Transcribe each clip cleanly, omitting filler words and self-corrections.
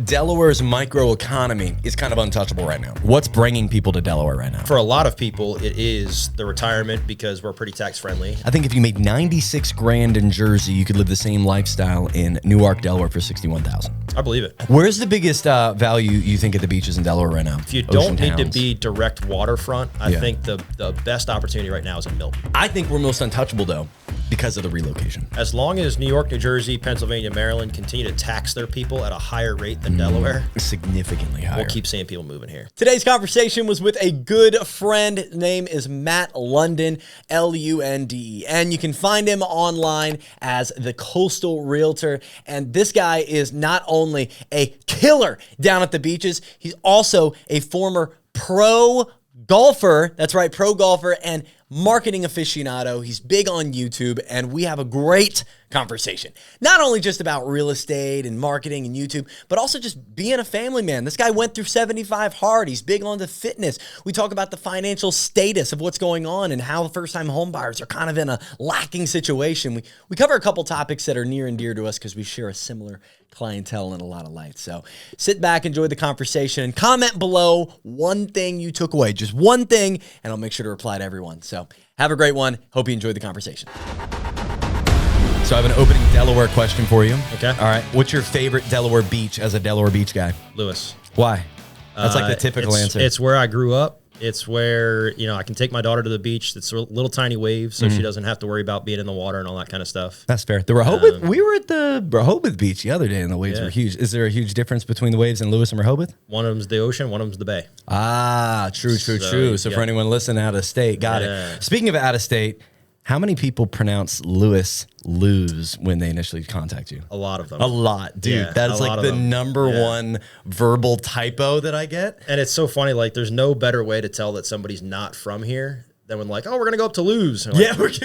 Delaware's microeconomy is kind of untouchable right now. What's bringing people to Delaware right now? For a lot of people, it is the retirement because we're pretty tax friendly. I think if you made 96 grand in Jersey, you could live the same lifestyle in Newark, Delaware for 61,000. I believe it. Where's the biggest value you think at the beaches in Delaware right now? If you don't need to be direct waterfront, I think the best opportunity right now is in Milton. I think we're most untouchable though because of the relocation. As long as New York, New Jersey, Pennsylvania, Maryland continue to tax their people at a higher rate than Delaware, significantly higher, we'll keep seeing people moving here. Today's conversation was with a good friend. His name is Matt Lunden, Lunde, and you can find him online as the Coastal Realtor. And this guy is not only a killer down at the beaches, he's also a former pro golfer. That's right, pro golfer and marketing aficionado. He's big on YouTube, and we have a great conversation. Not only just about real estate and marketing and YouTube, but also just being a family man. This guy went through 75 hard. He's big on the fitness. We talk about the financial status of what's going on and how first-time home buyers are kind of in a lacking situation. We cover a couple topics that are near and dear to us because we share a similar clientele and a lot of light. So sit back, enjoy the conversation, and comment below one thing you took away, just one thing, and I'll make sure to reply to everyone. So have a great one. Hope you enjoyed the conversation. So I have an opening Delaware question for you. Okay. All right. What's your favorite Delaware beach as a Delaware beach guy? Lewes. Why? That's like the typical answer. It's where I grew up. It's where, I can take my daughter to the beach. It's a little tiny wave, so she doesn't have to worry about being in the water and all that kind of stuff. That's fair. The Rehoboth, we were at the Rehoboth beach the other day, and the waves were huge. Is there a huge difference between the waves in Lewes and Rehoboth? One of them's the ocean, one of them's the bay. Ah, true. So for anyone listening out of state, got it. Speaking of out of state, how many people pronounce Lewes when they initially contact you? A lot of them. A lot, dude. Yeah, that is like the number one verbal typo that I get. And it's so funny. Like, there's no better way to tell that somebody's not from here than when, like, oh, we're gonna go up to Lewes. Like, Yeah, where's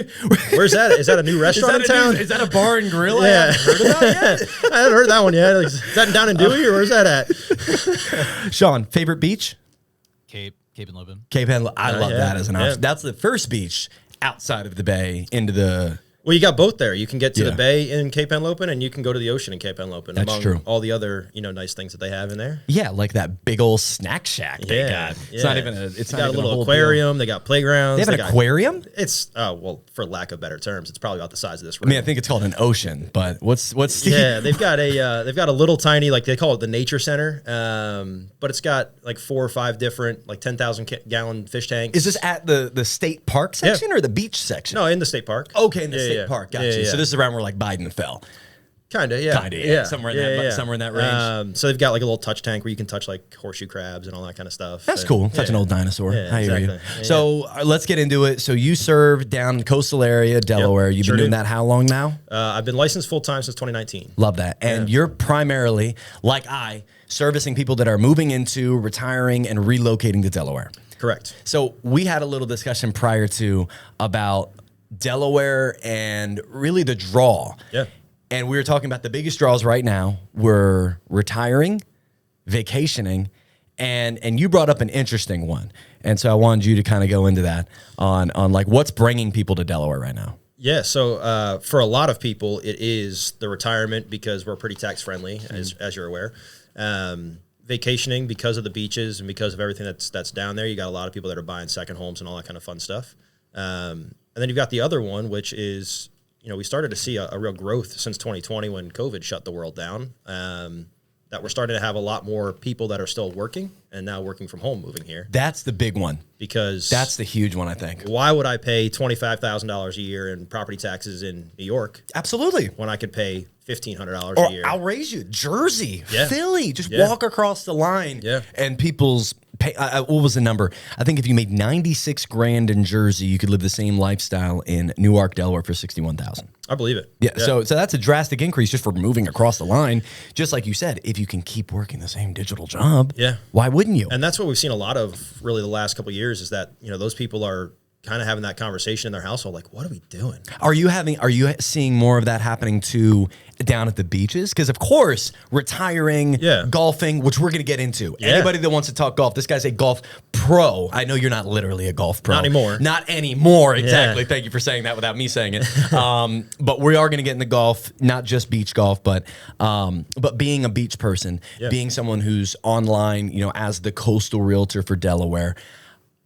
that? Is that a new restaurant in town? Is that a bar and grill? Yeah. I haven't heard about yet. I haven't heard that one yet. Like, is that down in Dewey or where's that at? Sean, favorite beach? Cape and Lewes. Cape and I love that as an option. Yeah. That's the first beach outside of the bay into the... Well, you got both there. You can get to the bay in Cape Henlopen, and you can go to the ocean in Cape Henlopen. That's among true. All the other, nice things that they have in there. Yeah, like that big old snack shack they got. It's not even a... It's got not a even little aquarium. They got playgrounds. They have an aquarium? It's, for lack of better terms, it's probably about the size of this room. I mean, I think it's called an ocean, but what's the... Yeah, they've got a little tiny, like they call it the nature center, but it's got like 4 or 5 different, like 10,000 gallon fish tanks. Is this at the state park section or the beach section? No, in the state park. Okay, in the state park. Gotcha. Yeah. So this is around where like Biden fell. Kinda, yeah. Somewhere in that range. So they've got like a little touch tank where you can touch like horseshoe crabs and all that kind of stuff. That's cool. Such an old dinosaur. Yeah, I hear you. exactly. Yeah. So let's get into it. So you serve down in the coastal area, Delaware. You've been doing that how long now? I've been licensed full time since 2019. Love that. And you're primarily, like servicing people that are moving into, retiring, and relocating to Delaware. Correct. So we had a little discussion prior to about Delaware and really the draw. Yeah. And we were talking about the biggest draws right now were retiring, vacationing, and you brought up an interesting one. And so I wanted you to kind of go into that on like what's bringing people to Delaware right now. Yeah, so for a lot of people, it is the retirement because we're pretty tax friendly, as you're aware. Vacationing because of the beaches and because of everything that's down there. You got a lot of people that are buying second homes and all that kind of fun stuff. And then you've got the other one, which is, we started to see a real growth since 2020 when COVID shut the world down, that we're starting to have a lot more people that are still working and now working from home moving here. That's the big one. Because that's the huge one, I think. Why would I pay $25,000 a year in property taxes in New York? Absolutely. When I could pay $1,500 a year. I'll raise you. Jersey, Philly, just walk across the line. Yeah. And people's pay, what was the number? I think if you made 96 grand in Jersey, you could live the same lifestyle in Newark, Delaware for 61,000. I believe it. Yeah. So that's a drastic increase just for moving across the line. Just like you said, if you can keep working the same digital job, why wouldn't you? And that's what we've seen a lot of really the last couple of years is that, those people are kind of having that conversation in their household, like, what are we doing? Are you seeing more of that happening too down at the beaches? Because of course, retiring, golfing, which we're going to get into. Yeah. Anybody that wants to talk golf, this guy's a golf pro. I know you're not literally a golf pro. Not anymore. Not anymore, exactly. Yeah. Thank you for saying that without me saying it. But we are going to get into golf, not just beach golf, but being a beach person, being someone who's online, as the coastal realtor for Delaware.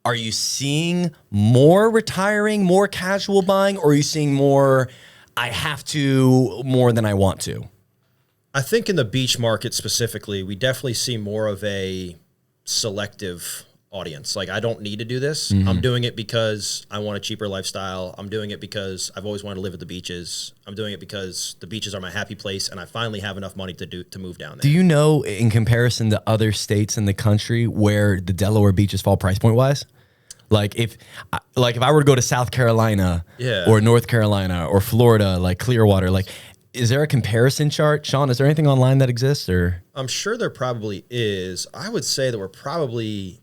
Are you seeing more retiring, more casual buying, or are you seeing more, I have to, more than I want to? I think in the beach market specifically, we definitely see more of a selective audience. Like, I don't need to do this. I'm doing it because I want a cheaper lifestyle. I'm doing it because I've always wanted to live at the beaches. I'm doing it because the beaches are my happy place, and I finally have enough money to move down there. Do you know, in comparison to other states in the country, where the Delaware beaches fall price point wise? Like if I were to go to South Carolina or North Carolina or Florida, like Clearwater, like, is there a comparison chart? Sean, is there anything online that exists? Or I'm sure there probably is. I would say that we're probably,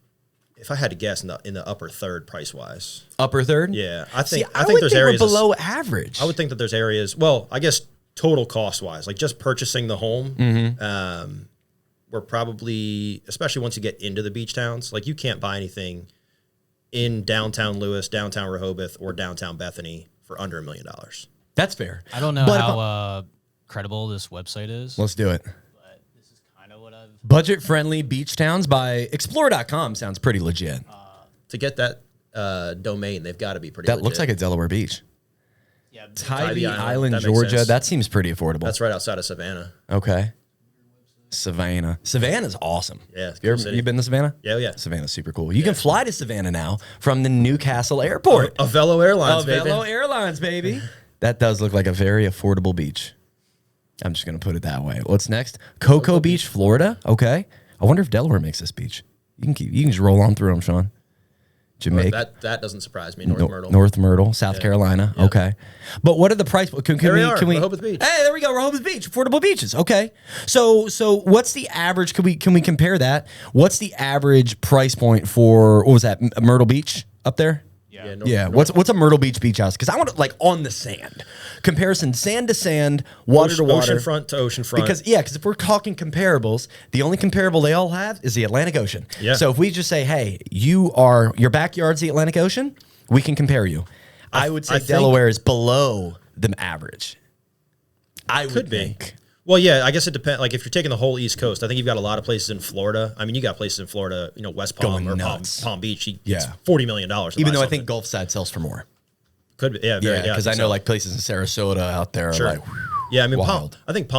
if I had to guess, in the upper third price wise. Upper third? Yeah, I think there's areas we're below average. I would think that there's areas. Well, I guess total cost wise, like just purchasing the home, we're probably, especially once you get into the beach towns, like you can't buy anything in downtown Lewes, downtown Rehoboth, or downtown Bethany for under $1 million. That's fair. I don't know how credible this website is. Let's do it. But this is kind of what I've... Budget-friendly beach towns by Explore.com sounds pretty legit. To get that domain, they've got to be pretty That legit. looks like a Delaware beach. Yeah, Tybee Island, Island, that makes Georgia. sense. That seems pretty affordable. That's right outside of Savannah. Okay. Savannah's awesome. Yeah, cool city. You been to Savannah? Yeah. Savannah's super cool. You can fly to Savannah now from the Newcastle airport. Avello Airlines, baby. Avello Airlines, baby. That does look like a very affordable beach. I'm just going to put it that way. What's next? Cocoa Beach, Florida. Okay. I wonder if Delaware makes this beach. You can just roll on through them, Sean. Jamaica. That doesn't surprise me. Myrtle. North Myrtle, South Carolina. Yeah. Okay. But what are the price? Can we Rehoboth Beach. Hey, there we go. Rehoboth Beach. Affordable beaches. Okay. So what's the average? Can we compare that? What's the average price point for, what was that, Myrtle Beach up there? Yeah. What's a Myrtle Beach house? Because I want to, like, on the sand. Comparison, sand to sand, water to water. Oceanfront to oceanfront. Because if we're talking comparables, the only comparable they all have is the Atlantic Ocean. Yeah. So if we just say, hey, your backyard's the Atlantic Ocean, we can compare you. I would say Delaware is below the average. I would think. Well, yeah, I guess it depends. Like, if you're taking the whole East Coast, I think you've got a lot of places in Florida. I mean, you got places in Florida, West Palm or Palm Beach. It's $40 million. Even though I think Gulf side sells for more. Could be, because I know like places in Sarasota out there are like, yeah, I mean, wild. I think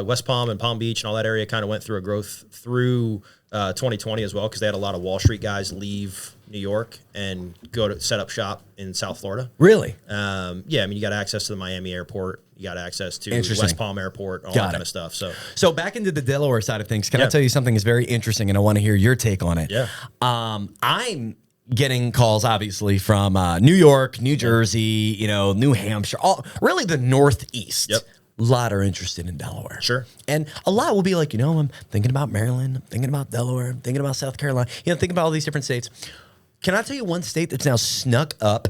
West Palm and Palm Beach and all that area kind of went through a growth through 2020 as well, because they had a lot of Wall Street guys leave New York and go to set up shop in South Florida. Really? Yeah, I mean, you got access to the Miami airport. You got access to West Palm Airport, all that kind of stuff. So back into the Delaware side of things, can I tell you something is very interesting, and I want to hear your take on it? Yeah. I'm getting calls, obviously, from New York, New Jersey, New Hampshire, really the Northeast. Yep. A lot are interested in Delaware. Sure. And a lot will be like, I'm thinking about Maryland, I'm thinking about Delaware, I'm thinking about South Carolina, thinking about all these different states. Can I tell you one state that's now snuck up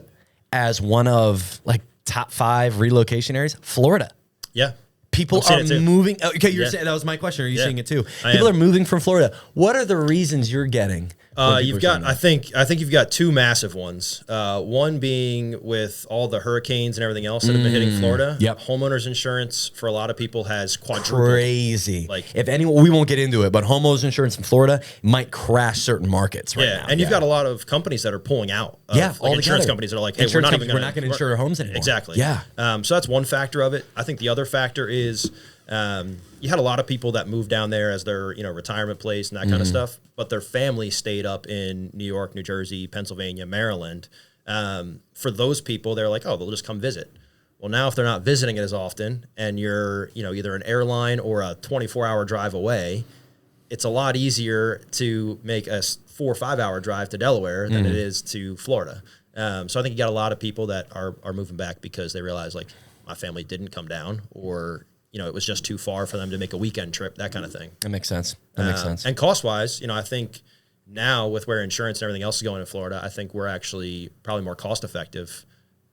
as one of like top 5 relocation areas? Florida. Yeah. People are moving. Okay, you're saying that was my question. Are you seeing it too? People are moving from Florida. What are the reasons you're getting? You've got, I think you've got 2 massive ones. One being with all the hurricanes and everything else that have been hitting Florida. Yep. Homeowners insurance for a lot of people has quadrupled. Crazy. Like, if anyone, we won't get into it, but homeowners insurance in Florida might crash certain markets right now. And you've got a lot of companies that are pulling out. All insurance companies that are like, hey, we're not going to insure our homes anymore. Exactly. Yeah. So that's one factor of it. I think the other factor is you had a lot of people that moved down there as their retirement place and that kind of stuff, but their family stayed up in New York, New Jersey, Pennsylvania, Maryland. For those people, they're like, oh, they'll just come visit. Well, now if they're not visiting it as often, and you're either an airline or a 24-hour drive away, it's a lot easier to make a 4 or 5 hour drive to Delaware than it is to Florida. So I think you got a lot of people that are moving back because they realize, like, my family didn't come down, or it was just too far for them to make a weekend trip, that kind of thing. That makes sense. That makes sense. And cost-wise, I think Now, with where insurance and everything else is going in Florida, I think we're actually probably more cost effective.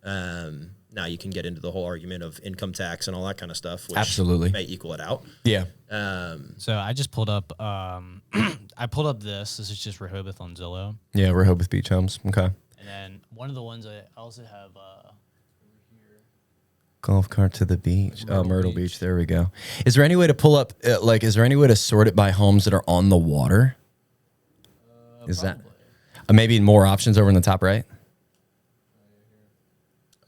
Now you can get into the whole argument of income tax and all that kind of stuff, which Absolutely may equal it out. Yeah. So I just pulled up. I pulled up this. This is just Rehoboth on Zillow, Yeah, Rehoboth Beach Homes. Okay. and then one of the ones I also have. Golf cart to the beach. Myrtle Beach. There we go. Is there any way to pull up, is there any way to sort it by homes that are on the water? Is that maybe more options over in the top right?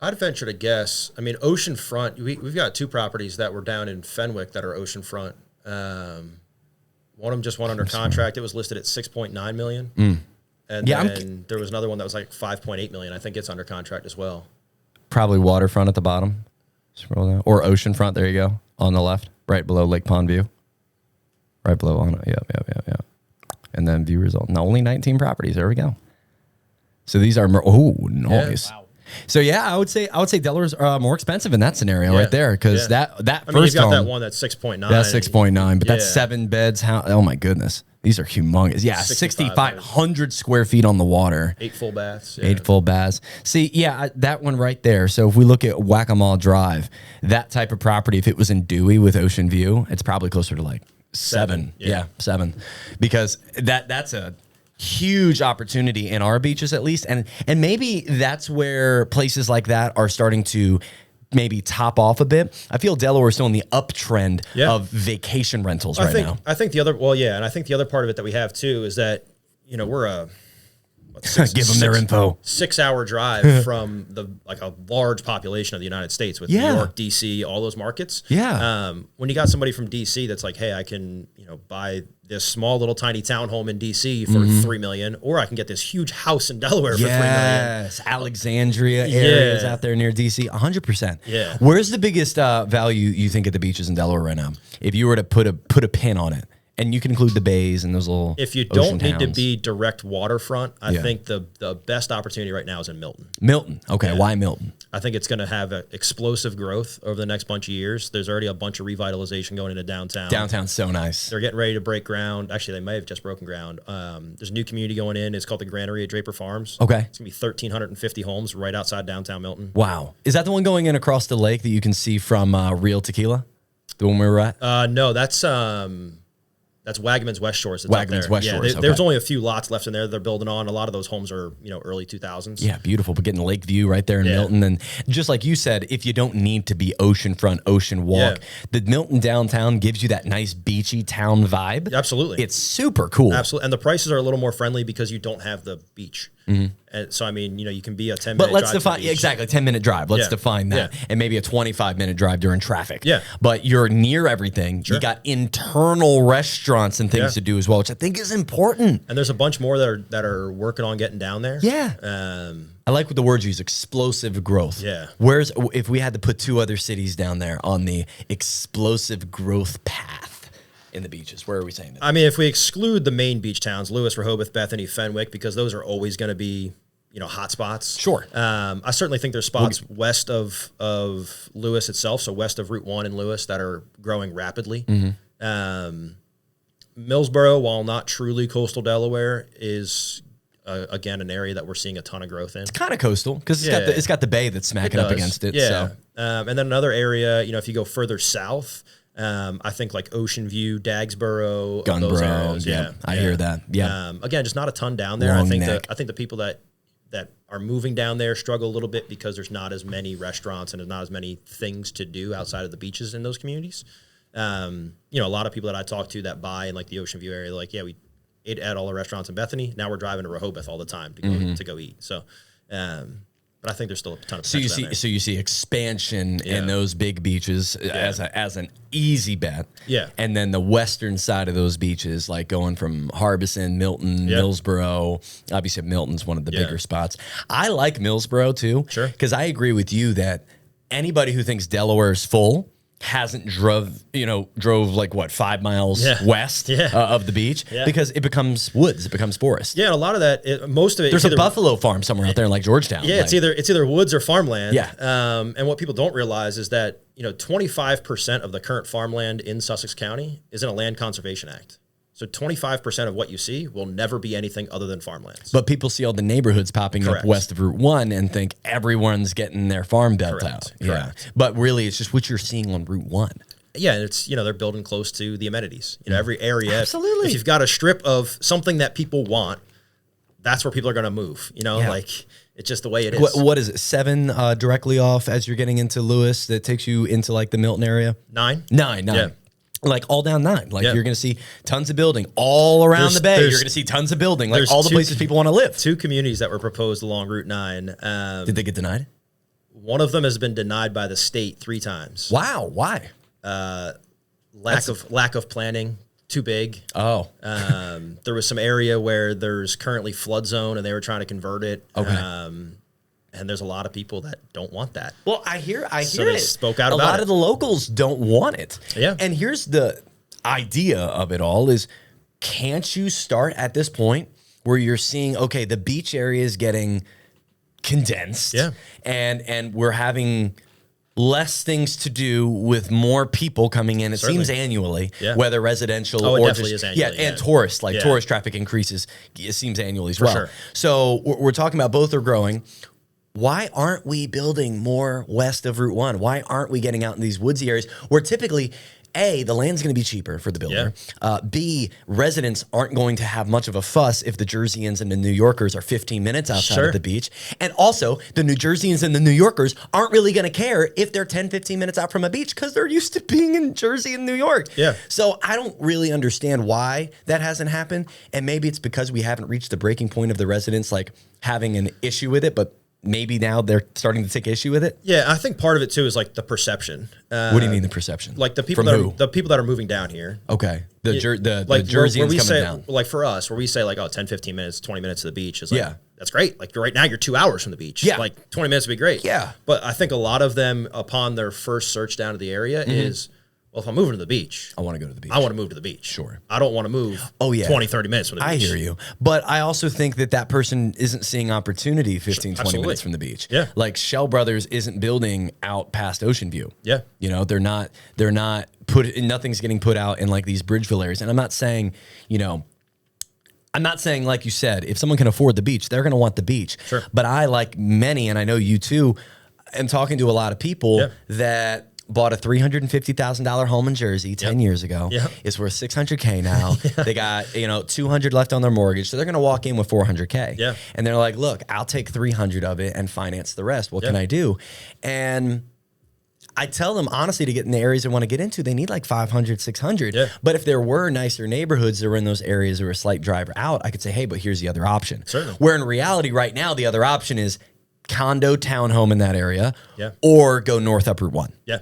I'd venture to guess. I mean, oceanfront. We've got 2 properties that were down in Fenwick that are oceanfront. One of them just went under contract. It was listed at $6.9 million, and then there was another one that was like $5.8 million. I think it's under contract as well. Probably waterfront at the bottom. Scroll down. Or oceanfront. There you go. On the left, right below Lake Pond View. Right below on it. Yep. And then view result. Now only 19 properties. There we go. So these are nice. Wow. So yeah, I would say Delaware's more expensive in that scenario right there because that I mean, first you've got home, that one that's 6.9. that's 6.9, but that's Yeah. 7 beds. Oh my goodness, these are humongous. Yeah, 6,500 square feet on the water. 8 full baths. Yeah. 8 full baths. See, yeah, that one right there. So if we look at Whack-A-Mole Drive, that type of property, if it was in Dewey with ocean view, it's probably closer to like 7. Yeah, 7, because that's a huge opportunity in our beaches at least, and maybe that's where places like that are starting to maybe top off a bit. I feel Delaware is still in the uptrend of vacation rentals now. I think the other and I think the other part of it that we have too is that we're a give them their info. 6-hour drive from a large population of the United States with New York, DC, all those markets. Yeah. When you got somebody from DC that's like, hey, I can buy this small little tiny townhome in DC for $3 million, or I can get this huge house in Delaware for $3 million. Yes, Alexandria areas out there near DC, 100%. Yeah. Where's the biggest value you think at the beaches in Delaware right now? If you were to put a pin on it, and you can include the bays and those little. If you don't need to be direct waterfront, I think the best opportunity right now is in Milton. Milton, okay, why Milton? I think it's going to have explosive growth over the next bunch of years. There's already a bunch of revitalization going into downtown. Downtown's so nice. They're getting ready to break ground. Actually, they may have just broken ground. There's a new community going in. It's called the Granary at Draper Farms. Okay. It's going to be 1,350 homes right outside downtown Milton. Wow. Is that the one going in across the lake that you can see from Real Tequila? The one we were at? No, that's Wagaman's West Shores. Wagaman's West Shores. There's only a few lots left in there they're building on. A lot of those homes are, early 2000s. Yeah, beautiful. But getting the lake view right there in Milton. And just like you said, if you don't need to be oceanfront, ocean walk, the Milton downtown gives you that nice beachy town vibe. Absolutely. It's super cool. Absolutely. And the prices are a little more friendly because you don't have the beach. And so, I mean, you can be a 10-minute drive. But let's define, exactly, 10-minute drive. Let's define that. And maybe a 25-minute drive during traffic. Yeah. But you're near everything. Sure. You got internal restaurants and things to do as well, which I think is important. And there's a bunch more that are working on getting down there. Yeah. I like what the words you use, explosive growth. Yeah. If we had to put 2 other cities down there on the explosive growth path in the beaches, where are we saying that? I mean, if we exclude the main beach towns, Lewes, Rehoboth, Bethany, Fenwick, because those are always going to be, hot spots. Sure. I certainly think there's spots west of Lewes itself, so west of Route 1 in Lewes, that are growing rapidly. Millsboro, while not truly coastal Delaware, is again an area that we're seeing a ton of growth in. It's kind of coastal because it's got the bay that's smacking up against it. Yeah. So. And then another area, if you go further south, I think like Ocean View, Dagsboro, Gunboro, those areas. I hear that. Yeah. Again, just not a ton down there. Long I think neck. the people that are moving down there struggle a little bit because there's not as many restaurants and there's not as many things to do outside of the beaches in those communities. A lot of people that I talk to that buy in like the Ocean View area, they're like, yeah, we ate at all the restaurants in Bethany. Now we're driving to Rehoboth all the time to go eat. So, but I think there's still a ton of potential down there. So you see expansion in those big beaches as an easy bet. Yeah. And then the western side of those beaches, like going from Harbison, Milton, Millsboro. Obviously, Milton's one of the bigger spots. I like Millsboro too. Sure. Because I agree with you that anybody who thinks Delaware is full hasn't drove like 5 miles west of the beach because it becomes woods, it becomes forest. Yeah, and a lot of that, most of it. There's a buffalo farm somewhere out there in like Georgetown. Yeah, it's either woods or farmland. Yeah. And what people don't realize is that 25% of the current farmland in Sussex County is in a Land Conservation Act. So 25% of what you see will never be anything other than farmlands. But people see all the neighborhoods popping Correct. up west of Route 1 and think everyone's getting their farm built Correct. out. Correct. Yeah. But really, it's just what you're seeing on Route 1. Yeah, it's, they're building close to the amenities. Every area. Absolutely. If you've got a strip of something that people want, that's where people are going to move. Like it's just the way it is. What is it? 7 directly off as you're getting into Lewes that takes you into like the Milton area? 9? 9. Yeah. Like all down 9. Like Yeah. you're going to see tons of building all around the bay. You're there's- going to see tons of building, like there's all the two- places people want to live. 2 communities that were proposed along Route 9. Did they get denied? One of them has been denied by the state 3 times. Wow. Why? Lack of planning, too big. Oh. There was some area where there's currently flood zone and they were trying to convert it. Okay. And there's a lot of people that don't want that. Well, I hear So they it. spoke out a about lot it. of the locals don't want it. Yeah. And here's the idea of it all is, can't you start at this point where you're seeing, okay, the beach area is getting condensed. Yeah. And we're having less things to do with more people coming in. It Certainly. seems annually, Yeah. whether residential Oh, it or definitely just, is annually, and yeah. tourist, like Yeah. tourist traffic increases. It seems annually as well. sure. So we're talking about both are growing. Why aren't we building more west of Route 1? Why aren't we getting out in these woodsy areas where typically, A, the land's going to be cheaper for the builder. B, residents aren't going to have much of a fuss if the Jerseyans and the New Yorkers are 15 minutes outside Sure. of the beach. And also, the New Jerseyans and the New Yorkers aren't really going to care if they're 10, 15 minutes out from a beach because they're used to being in Jersey and New York. Yeah. So I don't really understand why that hasn't happened. And maybe it's because we haven't reached the breaking point of the residents like having an issue with it, but maybe now they're starting to take issue with it. Yeah, I think part of it too is like the perception. What do you mean the perception? Like the people From that who? are, the people that are moving down here. Okay. The Like Jerseyans where we coming say, down. like for us, where we say like, 10, 15 minutes, 20 minutes to the beach is like, Yeah. that's great. Like right now you're 2 hours from the beach. Yeah. Like 20 minutes would be great. Yeah. But I think a lot of them upon their first search down to the area is, well, if I'm moving to the beach, I want to go to the beach. I want to move to the beach. Sure. I don't want to move 20, 30 minutes from the beach. I hear you. But I also think that person isn't seeing opportunity 15, 20 absolutely. minutes from the beach. Yeah. Like Shell Brothers isn't building out past Ocean View. Yeah. They're not nothing's getting put out in like these Bridgeville areas. And I'm not saying, like you said, if someone can afford the beach, they're going to want the beach. Sure. But I, like many, and I know you too, am talking to a lot of people Yeah. that bought a $350,000 home in Jersey 10 years ago. Yep. It's worth $600K now. They got, $200 left on their mortgage. So they're going to walk in with $400K. Yeah. And they're like, look, I'll take $300 of it and finance the rest. What can Yeah. I do? And I tell them honestly, to get in the areas they want to get into, they need like 500, 600. Yeah. But if there were nicer neighborhoods that were in those areas that were a slight drive out, I could say, hey, but here's the other option. Certainly. Where in reality right now, the other option is condo townhome in that area, Yeah. or go north up Route 1. Yeah.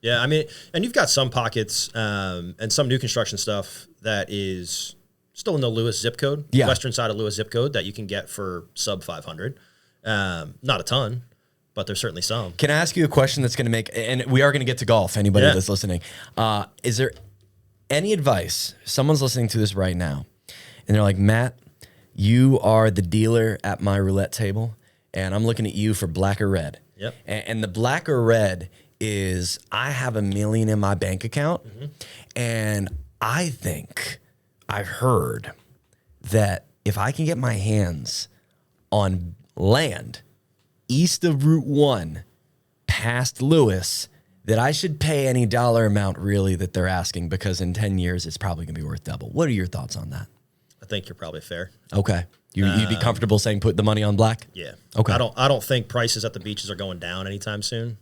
Yeah. I mean, and you've got some pockets and some new construction stuff that is still in the Lewes zip code, Yeah. western side of Lewes zip code that you can get for sub 500. Not a ton, but there's certainly some. Can I ask you a question that's going to make, and we are going to get to golf, anybody Yeah. that's listening. Is there any advice? Someone's listening to this right now, and they're like, Matt, you are the dealer at my roulette table, and I'm looking at you for black or red. Yep. And the black or red is, I have $1 million in my bank account, and I think I've heard that if I can get my hands on land east of Route 1 past Lewes, that I should pay any dollar amount really that they're asking, because in 10 years it's probably going to be worth double. What are your thoughts on that? I think you're probably fair. Okay. You'd be comfortable saying put the money on black? Yeah. Okay. I don't think prices at the beaches are going down anytime soon.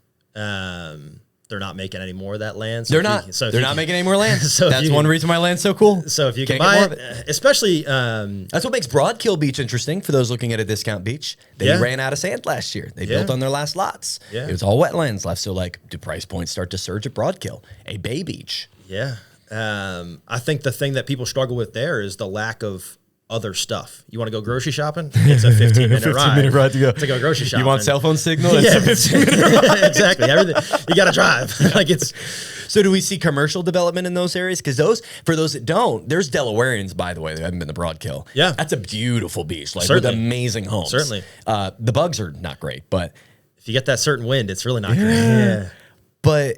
They're not making any more of that land. So They're if you- not. so if They're you not can- making any more land. So if That's you one can- reason why land's so cool. So if you can Can't buy get more it, of it. especially That's what makes Broadkill Beach interesting for those looking at a discount beach. They Yeah. ran out of sand last year. They Yeah. built on their last lots. Yeah. It was all wetlands left. So like, do price points start to surge at Broadkill, a bay beach? yeah. I think the thing that people struggle with there is the lack of other stuff. You want to go grocery shopping? It's a 15-minute ride. to go grocery shopping. You want cell phone signal? Yeah, It's- exactly. Everything you got to drive. Like it's So do we see commercial development in those areas? Because for those that don't, there's Delawareans, by the way, that haven't been to Broadkill. Yeah. That's a beautiful beach, like Certainly. with amazing homes. Certainly. The bugs are not great, but if you get that certain wind, it's really not great. Yeah. but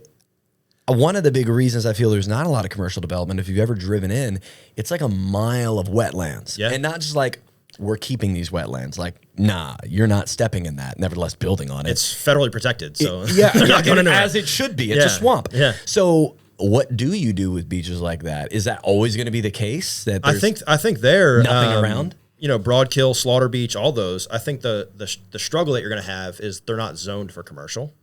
one of the big reasons I feel there's not a lot of commercial development, if you've ever driven in, it's like a mile of wetlands. Yeah. And not just like, we're keeping these wetlands. Like, nah, you're not stepping in that, nevertheless building on it. It's federally protected, so Yeah, you're not going anywhere. as it should be. It's a Yeah, swamp. yeah. So what do you do with beaches like that? Is that always going to be the case? That I think they're nothing around? You know, Broadkill, Slaughter Beach, all those. I think the struggle that you're going to have is they're not zoned for commercial.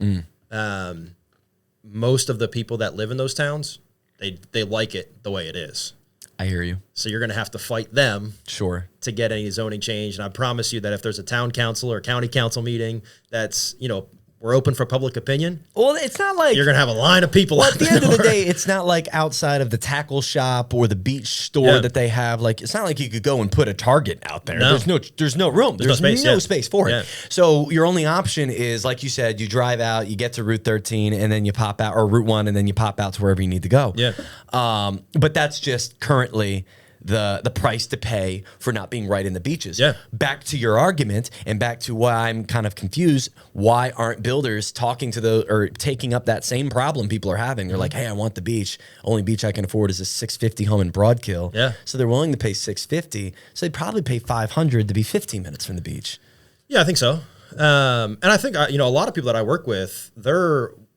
Most of the people that live in those towns, they like it the way it is. I hear you. So you're going to have to fight them Sure. to get any zoning change. And I promise you that if there's a town council or county council meeting that's, you know, we're open for public opinion, Well, it's not like you're going to have a line of people well, out at the there. end of the day, it's not like outside of the tackle shop or the beach store Yeah. that they have. Like, it's not like you could go and put a Target out there. No. There's no room. There's no space, space for Yeah. it. So your only option is, like you said, you drive out, you get to Route 13, and then you pop out, or Route 1, and then you pop out to wherever you need to go. Yeah. But that's just currently the price to pay for not being right in the beaches. Yeah. Back to your argument and back to why I'm kind of confused. Why aren't builders talking to or taking up that same problem people are having? They're like, hey, I want the beach. Only beach I can afford is a $650 home in Broadkill. Yeah. So they're willing to pay $650. So they'd probably pay $500 to be 15 minutes from the beach. Yeah, I think so. And I think, you know, a lot of people that I work with,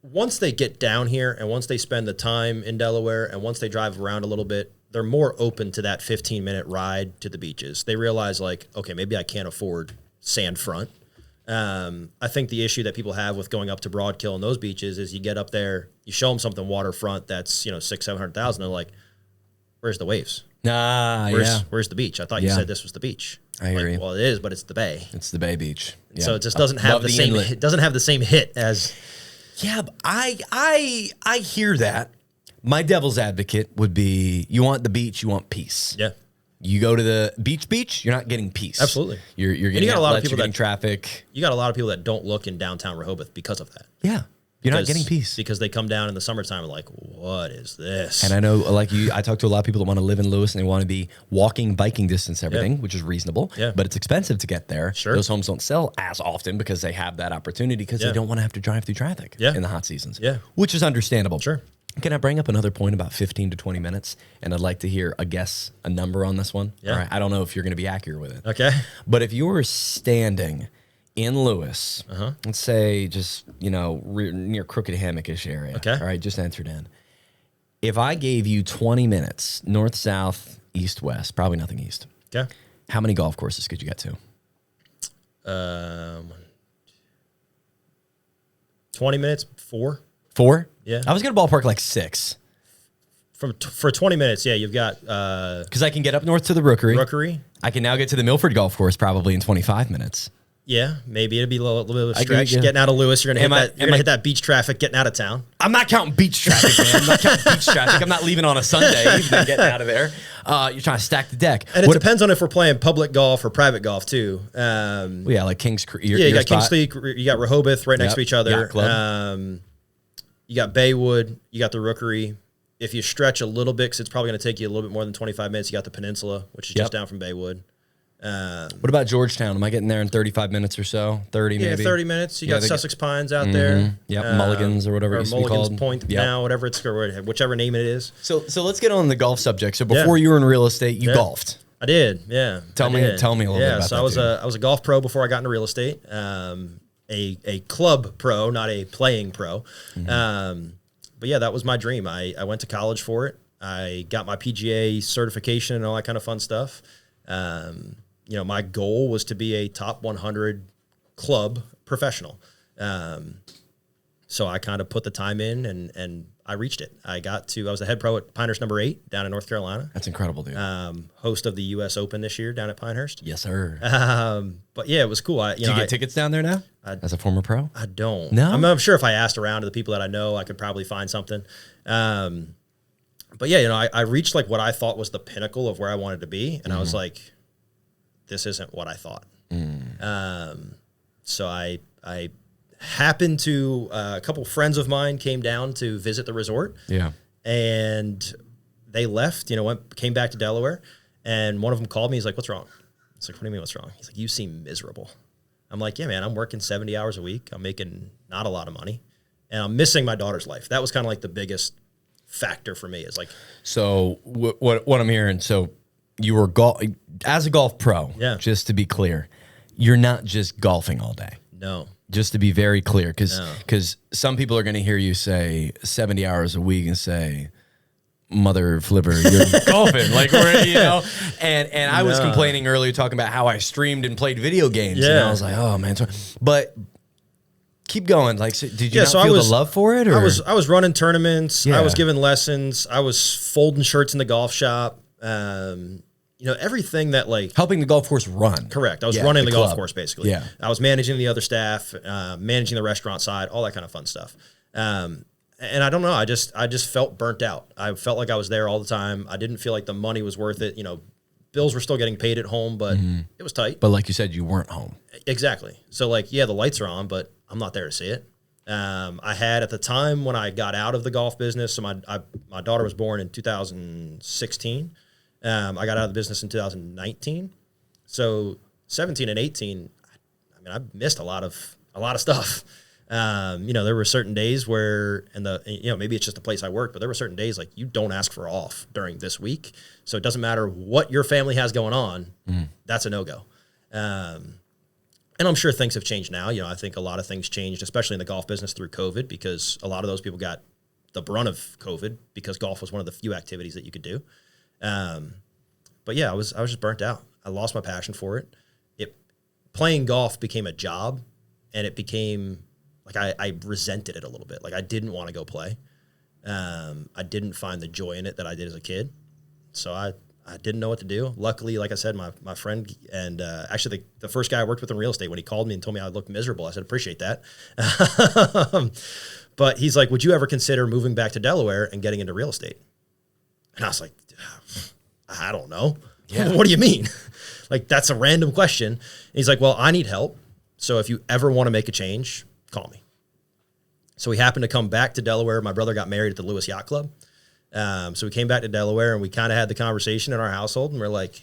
once they get down here and once they spend the time in Delaware and once they drive around a little bit, they're more open to that 15-minute ride to the beaches. They realize, like, okay, maybe I can't afford sand front. I think the issue that people have with going up to Broadkill and those beaches is you get up there, you show them something waterfront that's, you know, 600,000-700,000. They're like, where's the waves? Where's the beach? I thought you Yeah. said this was the beach. I hear you. Well, it is, but it's the bay. It's the Bay Beach. Yeah. So it just doesn't have Love the same. inlet. It doesn't have the same hit as. Yeah, but I hear that. My devil's advocate would be, you want the beach, you want peace. Yeah. You go to the beach, you're not getting peace. Absolutely. You're getting you got a lot of outlets, people you're getting that- traffic. You got a lot of people that don't look in downtown Rehoboth because of that. Yeah. You're not Because- getting peace. because they come down in the summertime and like, what is this? And I know, like you, I talk to a lot of people that want to live in Lewes and they want to be walking, biking distance, everything, which is reasonable. Yeah. But it's expensive to get there. Sure. Those homes don't sell as often because they have that opportunity because Yeah. they don't want to have to drive through traffic Yeah. in the hot seasons. Yeah. Which is understandable. Sure. Can I bring up another point about 15 to 20 minutes? And I'd like to hear a number on this one. Yeah. All right. I don't know if you're going to be accurate with it. Okay. But if you were standing in Lewes, let's say just, you know, near Crooked Hammock-ish area. Okay. All right, just entered in. If I gave you 20 minutes, north, south, east, west, probably nothing east. Okay. How many golf courses could you get to? 20 minutes, 4. 4? Yeah. I was going to ballpark like 6. For 20 minutes, yeah, you've got Because I can get up north to the Rookery. Rookery. I can now get to the Milford Golf Course probably in 25 minutes. Yeah, maybe it'd be a little bit of a I agree, stretch. yeah. Getting out of Lewis, you're gonna Am I- hit am I- that beach traffic getting out of town. I'm not counting beach traffic, man. I'm not counting beach traffic. I'm not leaving on a Sunday evening getting out of there. You're trying to stack the deck. And it depends on if we're playing public golf or private golf too. Yeah, like Kings Creek. Yeah, you got Kings Creek, you got Rehoboth right next Yep, to each other. Yacht Club. You got Baywood, you got the Rookery. If you stretch a little bit, because it's probably going to take you a little bit more than 25 minutes, you got the Peninsula, which is Yep. just down from Baywood. What about Georgetown? Am I getting there in 35 minutes or so? 30 Yeah, maybe? 30 minutes. You Yeah, got they Sussex Pines out there. Yep, Mulligan's or whatever it used to be Mulligan's called. Point Yep. now, whatever it's whichever name it is. So let's get on the golf subject. So before you were in real estate, you golfed. I did, yeah. Tell me a little bit about so that, I was a golf pro before I got into real estate. A club pro, not a playing pro. But yeah, that was my dream. I went to college for it. I got my PGA certification and all that kind of fun stuff. You know, my goal was to be a top 100 club professional. So I kind of put the time in and I reached it. I was the head pro at Pinehurst number 8 down in North Carolina. That's incredible, dude. Host of the U.S. Open this year down at Pinehurst. Yes, sir. But yeah, it was cool. Do you get tickets down there now as a former pro? I don't. No? I'm sure if I asked around to the people that I know, I could probably find something. But yeah, you know, I reached like what I thought was the pinnacle of where I wanted to be. And I was like, this isn't what I thought. So I happened to, a couple friends of mine came down to visit the resort. Yeah. And they left, you know, came back to Delaware. And one of them called me. He's like, what's wrong? I was like, what do you mean what's wrong? He's like, you seem miserable. I'm like, yeah, man, I'm working 70 hours a week. I'm making not a lot of money. and I'm missing my daughter's life. That was kind of like the biggest factor for me. Is like, So what I'm hearing, so you were as a golf pro, Yeah. just to be clear, you're not just golfing all day. no, Just to be very clear, because No. some people are going to hear you say 70 hours a week and say, mother flipper, you're golfing, like, you know. And I was No. complaining earlier, talking about how I streamed and played video games, and Yeah. I was like, oh man, but keep going. Like, so did you Yeah, not so feel I was- the love for it? Or? I was running tournaments. Yeah. I was giving lessons. I was folding shirts in the golf shop. You know, everything that like. helping the golf course run. Correct. I was Yeah, running the golf club. course basically. Yeah. I was managing the other staff, managing the restaurant side, all that kind of fun stuff. And I don't know. I just felt burnt out. I felt like I was there all the time. I didn't feel like the money was worth it. You know, bills were still getting paid at home, but it was tight. But like you said, you weren't home. Exactly. So like, yeah, the lights are on, but I'm not there to see it. I had at the time when I got out of the golf business. So my daughter was born in 2016. I got out of the business in 2019. So 17 and 18, I mean, I missed a lot of stuff. You know, there were certain days where, maybe it's just the place I work, but there were certain days like you don't ask for off during this week. So it doesn't matter what your family has going on. That's a no-go. And I'm sure things have changed now. You know, I think a lot of things changed, especially in the golf business through COVID, because a lot of those people got the brunt of COVID because golf was one of the few activities that you could do. But yeah, I was just burnt out. I lost my passion for it. Playing golf became a job, and it became like I resented it a little bit. Like I didn't want to go play. I didn't find the joy in it that I did as a kid. So I didn't know what to do. Luckily, like I said, my friend and actually the first guy I worked with in real estate, when he called me and told me I looked miserable, I said, appreciate that. But he's like, would you ever consider moving back to Delaware and getting into real estate? And I was like, I don't know. Yeah. What do you mean? Like, that's a random question. And he's like, well, I need help. So if you ever want to make a change, call me. So we happened to come back to Delaware. My brother got married at the Lewes Yacht Club. So we came back to Delaware, and we kind of had the conversation in our household, and we're like,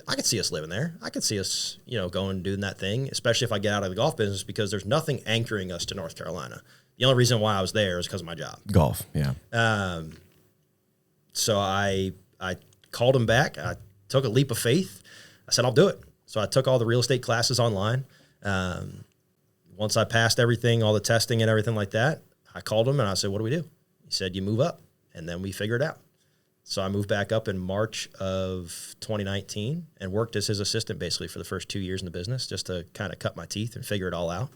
I could see us living there. I could see us, going and doing that thing, especially if I get out of the golf business, because there's nothing anchoring us to North Carolina. The only reason why I was there is because of my job. Golf, yeah. So I called him back. I took a leap of faith. I said, I'll do it. So I took all the real estate classes online. Once I passed everything, all the testing and everything like that, I called him and I said, what do we do? He said, you move up. And then we figured it out. So I moved back up in March of 2019 and worked as his assistant basically for the first 2 years in the business, just to kind of cut my teeth and figure it all out.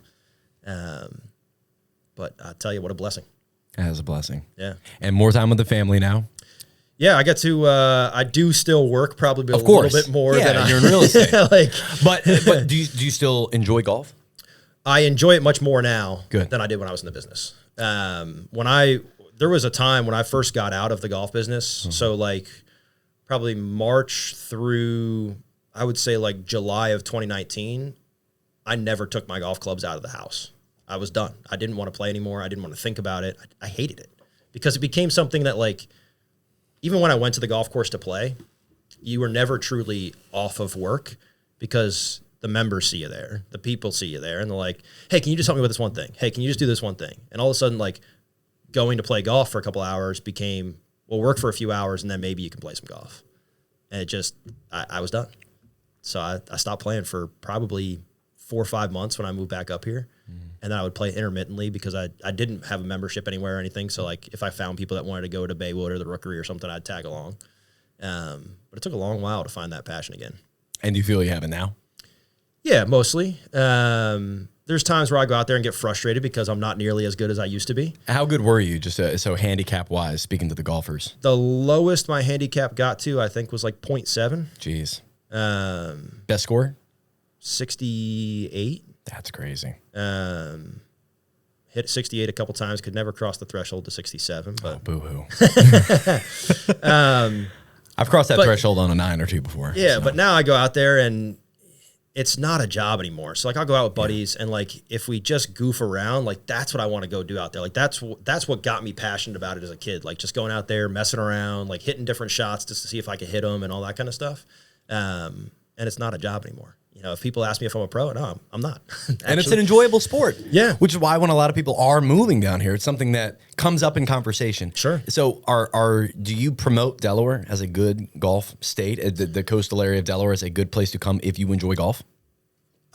But I tell you, what a blessing. That is a blessing. Yeah. And more time with the family now? Yeah, I get to. I do still work probably Of course. little bit more Yeah, than you're in real estate. like, But do you still enjoy golf? I enjoy it much more now Good. than I did when I was in the business. There was a time when I first got out of the golf business. Mm-hmm. So like probably March through, I would say like July of 2019, I never took my golf clubs out of the house. I was done. I didn't want to play anymore. I didn't want to think about it. I hated it because it became something that like, even when I went to the golf course to play, you were never truly off of work because the members see you there, the people see you there, and they're like, hey, can you just help me with this one thing? Hey, can you just do this one thing? And all of a sudden, like, going to play golf for a couple hours became, well, work for a few hours, and then maybe you can play some golf. And it just, I was done. So I stopped playing for probably 4 or 5 months when I moved back up here. And then I would play intermittently because I didn't have a membership anywhere or anything. So like if I found people that wanted to go to Baywood or the Rookery or something, I'd tag along. But it took a long while to find that passion again. And do you feel you have it now? Yeah, mostly. There's times where I go out there and get frustrated because I'm not nearly as good as I used to be. How good were you, just so handicap-wise, speaking to the golfers? The lowest my handicap got to, I think, was like 0.7. Jeez. Best score? 68. That's crazy. Hit 68 a couple times, could never cross the threshold to 67. But boo-hoo. I've crossed that threshold on a 9 or 2 before. Yeah, so. But now I go out there and it's not a job anymore. So like I'll go out with buddies and like if we just goof around, like that's what I want to go do out there. Like that's what got me passionate about it as a kid. Like just going out there, messing around, like hitting different shots just to see if I could hit them and all that kind of stuff. and it's not a job anymore. You know, if people ask me if I'm a pro, no, I'm not. And it's an enjoyable sport. Yeah. Which is why when a lot of people are moving down here, it's something that comes up in conversation. Sure. So do you promote Delaware as a good golf state? The coastal area of Delaware is a good place to come if you enjoy golf?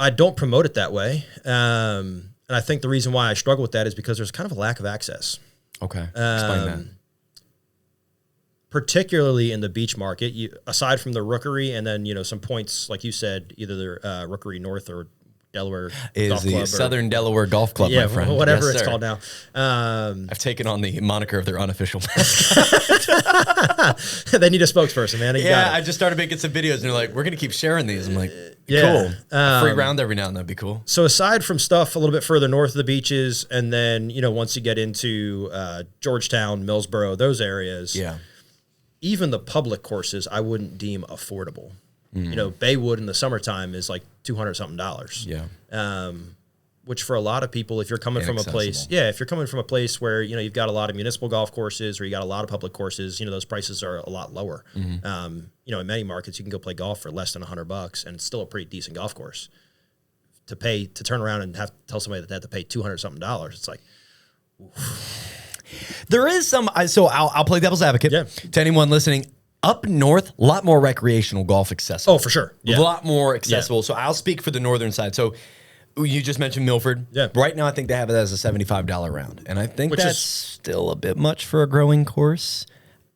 I don't promote it that way. And I think the reason why I struggle with that is because there's kind of a lack of access. Okay. Explain that. Particularly in the beach market, aside from the Rookery and then, you know, some points, like you said, either the Rookery North or Delaware Golf Club. Southern Delaware Golf Club, my friend. Whatever Yes, it's sir. called now. I've taken on the moniker of their unofficial mascot. They need a spokesperson, man. You got it. I just started making some videos, and they're like, we're going to keep sharing these. I'm like, Yeah. cool. A free round every now and then would be cool. So aside from stuff a little bit further north of the beaches, and then, you know, once you get into Georgetown, Millsboro, those areas, Yeah. even the public courses I wouldn't deem affordable. You know, Baywood in the summertime is like $200-something. Yeah. Which for a lot of people, if you're coming from a place, if you're coming from a place where, you know, you've got a lot of municipal golf courses or you got a lot of public courses, you know, those prices are a lot lower. You know, in many markets, you can go play golf for less than $100 and it's still a pretty decent golf course. To turn around and have to tell somebody that they have to pay $200-something, it's like, There is some, so I'll play devil's advocate. Yeah. To anyone listening, up north, a lot more recreational golf accessible. oh, for sure. A lot more accessible. So I'll speak for the northern side. So you just mentioned Milford. Yeah. Right now, I think they have it as a $75 round. And I think Which that's is- still a bit much for a growing course.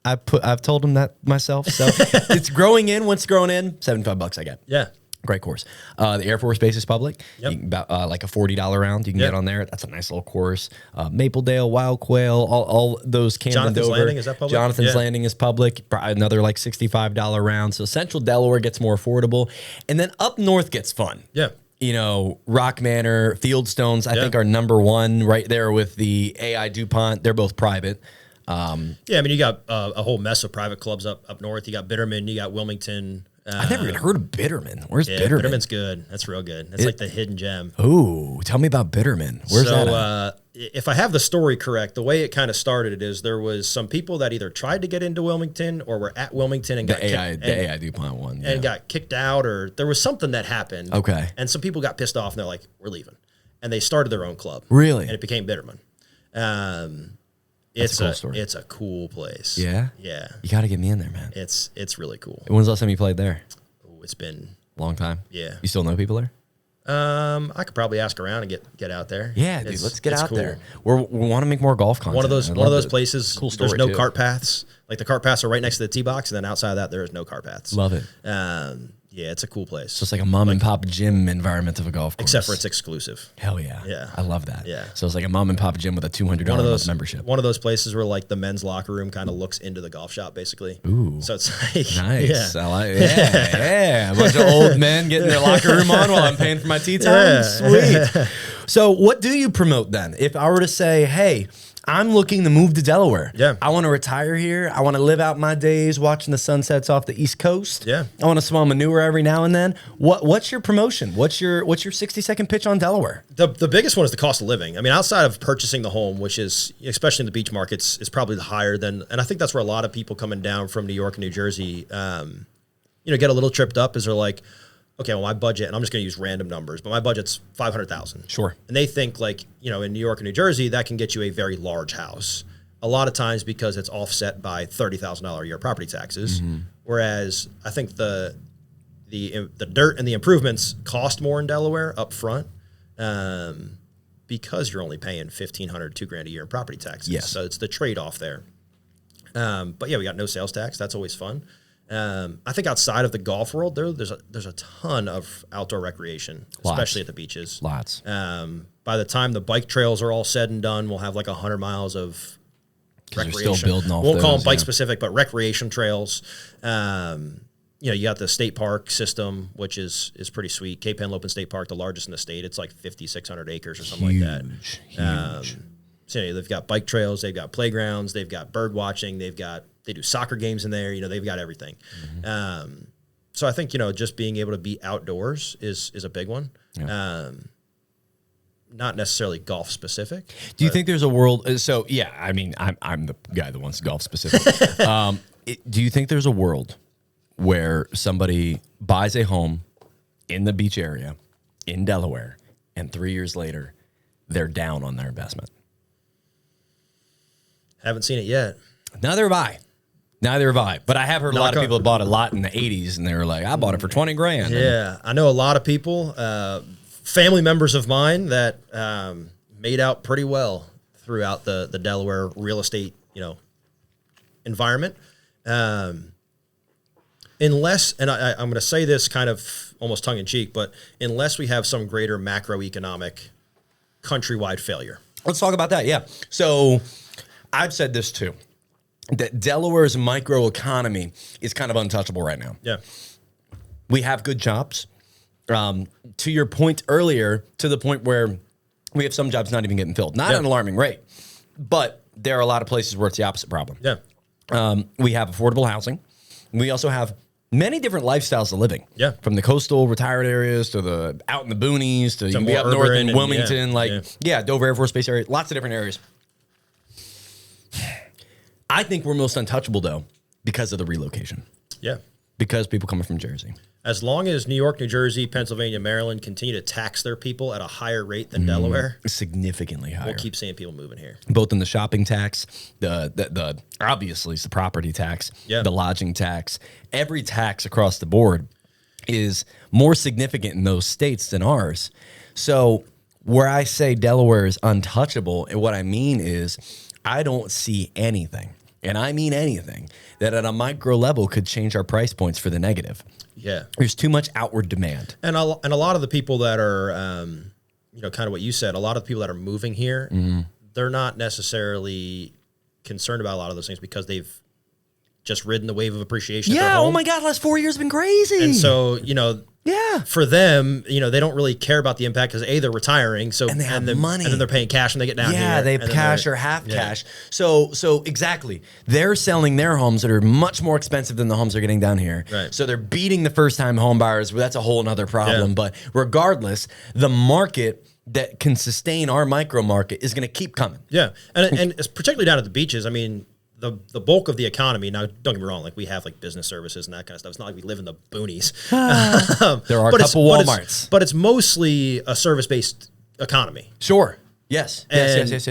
I've told them that myself. So it's growing in. Once it's growing in, $75 I get. Yeah. Great course. The Air Force Base is public. Yep. You can, about like a $40 round. You can Yep. get on there. That's a nice little course. Mapledale, Wild Quail, all those Camden Jonathan's Dover. Landing, is that public? Jonathan's Yeah. Landing is public. Probably another like $65 round. So Central Delaware gets more affordable, and then up north gets fun. Yeah. You know, Rock Manor, Fieldstones, I Yeah. think are number one right there with the AI DuPont. They're both private. Yeah, I mean, you got a whole mess of private clubs up north. You got Bitterman, you got Wilmington. I've never even heard of Bitterman. Where's Yeah, Bitterman? Bitterman's good. That's real good. That's like the hidden gem. Ooh, tell me about Bitterman. Where's that at? If I have the story correct, the way it kind of started is there was some people that either tried to get into Wilmington or were at Wilmington and got The kicked, AI DuPont one. and got kicked out, or there was something that happened. Okay. And some people got pissed off and they're like, "We're leaving," and they started their own club. Really? And it became Bitterman. That's a cool story. It's a cool place. Yeah? Yeah. You got to get me in there, man. It's really cool. When's the last time you played there? Ooh, it's been Long time? Yeah. You still know people there? I could probably ask around and get out there. Yeah, dude, It's- let's get it's out cool. there. We want to make more golf content. One of those I one love of those it. places. Cool There's story, no too. cart paths. Like the cart paths are right next to the tee box, and then outside of that, there is no cart paths. Love it. Yeah, it's a cool place. So it's like a mom and pop gym environment of a golf course. Except for it's exclusive. Hell yeah. Yeah. I love that. Yeah. So it's like a mom and pop gym with a $200 One of month those membership. One of those places where like the men's locker room kind of looks into the golf shop, basically. Ooh. So it's like Nice. Yeah. I like yeah. A bunch of old men getting their locker room on while I'm paying for my tea time. Yeah. Sweet. So what do you promote then? If I were to say, hey, I'm looking to move to Delaware. Yeah. I want to retire here. I want to live out my days watching the sunsets off the East Coast. Yeah. I want to smell manure every now and then. What's your promotion? What's your 60-second pitch on Delaware? The biggest one is the cost of living. I mean, outside of purchasing the home, which is, especially in the beach markets, is probably higher than, and I think that's where a lot of people coming down from New York and New Jersey, get a little tripped up, is they're like, okay, well, my budget, and I'm just going to use random numbers, but my budget's $500,000. Sure. And they think like, in New York and New Jersey, that can get you a very large house. A lot of times because it's offset by $30,000 a year property taxes. Mm-hmm. Whereas I think the dirt and the improvements cost more in Delaware up front, because you're only paying $1,500, $2,000 a year in property taxes. Yes. So it's the trade-off there. But yeah, we got no sales tax. That's always fun. I think outside of the golf world, there's a ton of outdoor recreation, Lots. especially at the beaches. Lots. By the time the bike trails are all said and done, we'll have like 100 miles of 'Cause they're recreation. still building off Won't call them those, bike yeah. specific, but recreation trails. You got the state park system, which is pretty sweet. Cape Henlopen State Park, the largest in the state. It's like 5,600 acres or something like that. Huge. So they've got bike trails, they've got playgrounds, they've got bird watching, they do soccer games in there. They've got everything. Mm-hmm. So I think just being able to be outdoors is a big one. Yeah. Not necessarily golf specific. Do you think there's a world? So yeah, I mean, I'm the guy that wants golf specific. Do you think there's a world where somebody buys a home in the beach area in Delaware, and 3 years later, they're down on their investment? Haven't seen it yet. Neither have I. But I have heard a lot of people bought a lot in the 80s, and they were like, I bought it for 20 grand. Yeah, I know a lot of people, family members of mine that made out pretty well throughout the Delaware real estate, environment. Unless, and I'm going to say this kind of almost tongue in cheek, but unless we have some greater macroeconomic countrywide failure. Let's talk about that. Yeah. So I've said this too, that Delaware's microeconomy is kind of untouchable right now. Yeah. We have good jobs. To your point earlier, to the point where we have some jobs not even getting filled. Not an alarming rate, but there are a lot of places where it's the opposite problem. Yeah. We have affordable housing. We also have many different lifestyles of living. Yeah. From the coastal retired areas to the out in the boonies to you can be up north in Wilmington, Dover Air Force Base area, lots of different areas. I think we're most untouchable though because of the relocation. Yeah. Because people coming from Jersey. As long as New York, New Jersey, Pennsylvania, Maryland continue to tax their people at a higher rate than Delaware, significantly higher. we'll keep seeing people moving here. Both in the shopping tax, the obviously it's the property tax, the lodging tax. Every tax across the board is more significant in those states than ours. So where I say Delaware is untouchable, and what I mean is I don't see anything, and I mean anything, that at a micro level could change our price points for the negative. Yeah. There's too much outward demand. And a lot of the people that are, kind of what you said, a lot of the people that are moving here, they're not necessarily concerned about a lot of those things because they've just ridden the wave of appreciation. Yeah. At their home. Oh my God. Last 4 years have been crazy. And so, for them, they don't really care about the impact because they're retiring. So and they have money, and then they're paying cash when they get down here. Yeah, they have cash or half cash. So exactly, they're selling their homes that are much more expensive than the homes they're getting down here. Right. So they're beating the first time home buyers. Well, that's a whole other problem. But regardless, the market that can sustain our micro market is going to keep coming. Yeah, and it's particularly down at the beaches. I mean, the bulk of the economy, now don't get me wrong, like we have like business services and that kind of stuff. It's not like we live in the boonies. There are a couple Walmarts. But it's mostly a service-based economy. Sure. Yes. And, Yes.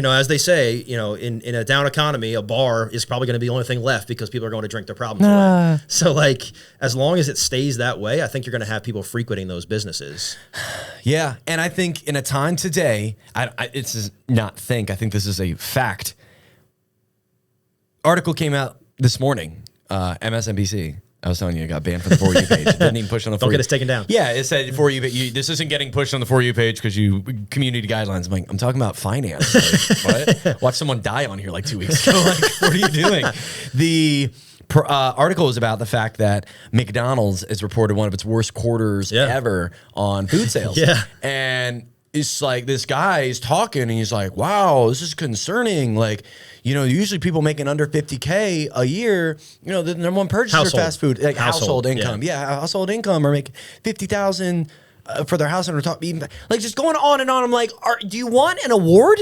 As they say, in a down economy, a bar is probably going to be the only thing left because people are going to drink their problems away. So like, as long as it stays that way, I think you're going to have people frequenting those businesses. Yeah. And I think in a time today, I think this is a fact. Article came out this morning, MSNBC. I was telling you, it got banned from the For You page. It didn't even push on the For You. Don't get us taken down. Yeah, it said For You, this isn't getting pushed on the For You page because you community guidelines. I'm like, I'm talking about finance. Like, what? Watched someone die on here like 2 weeks ago. Like, what are you doing? The article is about the fact that McDonald's has reported one of its worst quarters ever on food sales. And it's like this guy is talking and he's like, wow, this is concerning. Like, usually people making under 50K a year, the number one purchaser of fast food, like household income. Yeah, household income or make 50,000 for their house and top, like just going on and on. I'm like, do you want an award?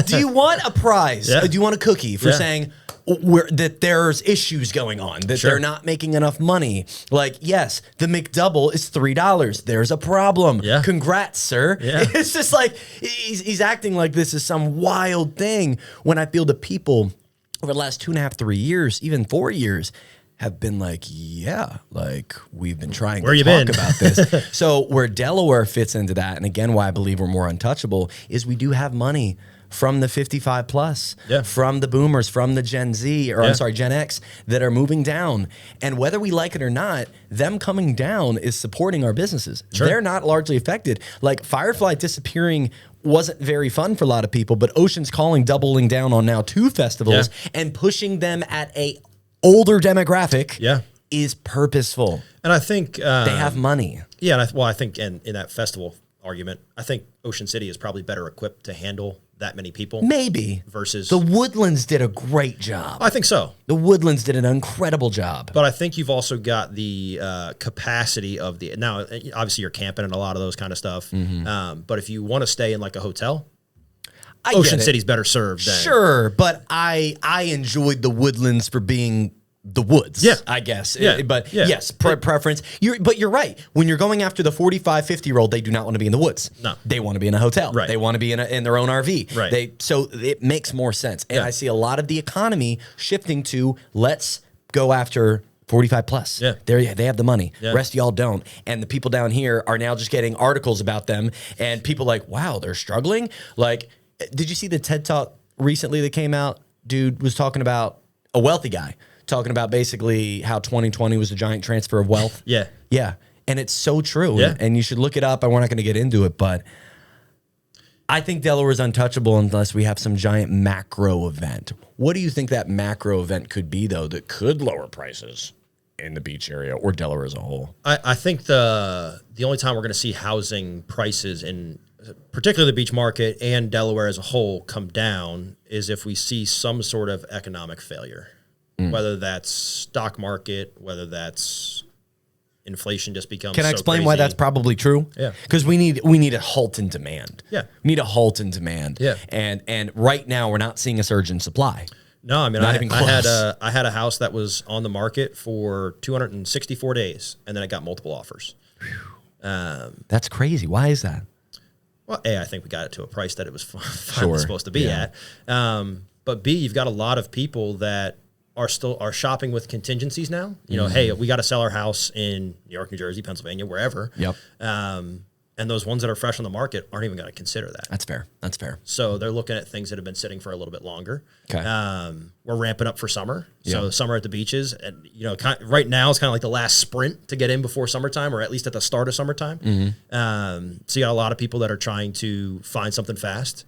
Do you want a prize? Do you want a cookie for saying that there's issues going on, that they're not making enough money? Like, yes, the McDouble is $3. There's a problem. Yeah. Congrats, sir. Yeah. It's just like he's acting like this is some wild thing when I feel the people over the last 2.5, 3 years, even 4 years, have been like, we've been trying to talk about this. So where Delaware fits into that, and again, why I believe we're more untouchable, is we do have money from the 55 plus, from the boomers, from the Gen Z, or Gen X, that are moving down. And whether we like it or not, them coming down is supporting our businesses. Sure. They're not largely affected. Like Firefly disappearing wasn't very fun for a lot of people, but Ocean's Calling doubling down on now 2 festivals and pushing them at a older demographic is purposeful. And I think they have money. Yeah, and I think in that festival argument, I think Ocean City is probably better equipped to handle that many people. Maybe. Versus the Woodlands did a great job. I think so. The Woodlands did an incredible job. But I think you've also got the capacity of now, obviously you're camping and a lot of those kind of stuff. But if you want to stay in like a hotel, Ocean City's better served. Sure, but I enjoyed the Woodlands for being the woods, Yeah. I guess. Yeah. But Yeah. yes, preference. But you're right. When you're going after the 45, 50-year-old, they do not want to be in the woods. No. They want to be in a hotel. Right. They want to be in their own RV. Right. So it makes more sense. And Yeah. I see a lot of the economy shifting to let's go after 45 plus. Yeah. They have the money. Yeah. Rest of y'all don't. And the people down here are now just getting articles about them. And people like, wow, they're struggling. Like, did you see the TED Talk recently that came out? Dude was talking about a wealthy guy. Talking about basically how 2020 was a giant transfer of wealth. Yeah. Yeah. And it's so true. Yeah. And you should look it up. And we're not going to get into it, but I think Delaware is untouchable unless we have some giant macro event. What do you think that macro event could be, though, that could lower prices in the beach area or Delaware as a whole? I think the only time we're going to see housing prices in particularly the beach market and Delaware as a whole come down is if we see some sort of economic failure. Whether that's stock market, whether that's inflation just becomes Can I so explain why crazy. that's probably true? Yeah. Because we need a halt in demand. Yeah. We need a halt in demand. Yeah. And right now we're not seeing a surge in supply. No, I mean, Not even close. I had a house that was on the market for 264 days, and then I got multiple offers. That's crazy. Why is that? Well, A, I think we got it to a price that it was Sure. supposed to be Yeah. at. But B, you've got a lot of people that are shopping with contingencies now. You know, hey, we got to sell our house in New York, New Jersey, Pennsylvania, wherever. Yep. And those ones that are fresh on the market aren't even going to consider that. That's fair. That's fair. So they're looking at things that have been sitting for a little bit longer. Okay. We're ramping up for summer. So Yeah. summer at the beaches, and right now it's kind of like the last sprint to get in before summertime, or at least at the start of summertime. So you got a lot of people that are trying to find something fast.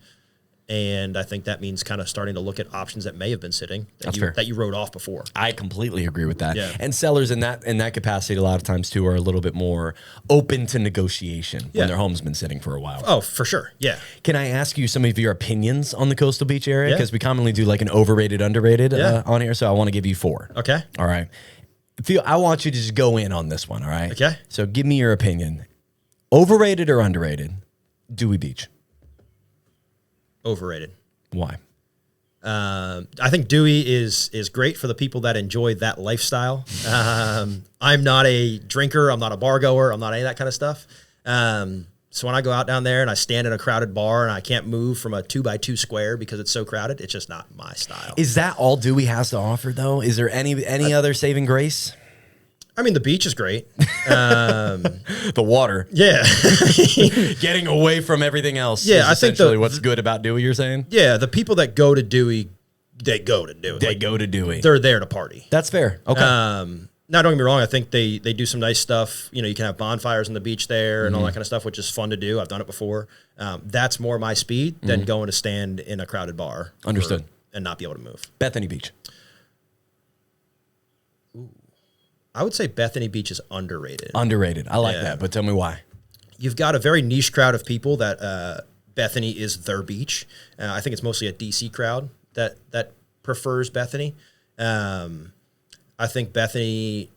And I think that means kind of starting to look at options that may have been sitting That's fair. that you wrote off before. I completely agree with that. Yeah. And sellers in that capacity a lot of times too are a little bit more open to negotiation Yeah. when their home's been sitting for a while. Oh, for sure. Yeah. Can I ask you some of your opinions on the coastal beach area? Yeah. Because we commonly do like an overrated, underrated Yeah. on here. So I want to give you 4. Okay. All right. I want you to just go in on this one. All right. Okay. So give me your opinion. Overrated or underrated? Dewey Beach. Overrated. Why? I think Dewey is great for the people that enjoy that lifestyle. I'm not a drinker. I'm not a bar goer. I'm not any of that kind of stuff. So when I go out down there and I stand in a crowded bar and I can't move from a 2x2 square because it's so crowded, it's just not my style. Is that all Dewey has to offer though? Is there any other saving grace? I mean, the beach is great. The water. Yeah. Getting away from everything else. Yeah, is I think essentially what's good about Dewey, you're saying? Yeah. The people that go to Dewey, they go to Dewey. They go to Dewey. They're there to party. That's fair. Okay. Now, don't get me wrong. I think they do some nice stuff. You know, you can have bonfires on the beach there and all that kind of stuff, which is fun to do. I've done it before. That's more my speed than going to stand in a crowded bar. Understood. And not be able to move. Bethany Beach. I would say Bethany Beach is underrated. Underrated. I like Yeah. that, but tell me why. You've got a very niche crowd of people that Bethany is their beach. I think it's mostly a DC crowd that prefers Bethany. I think Bethany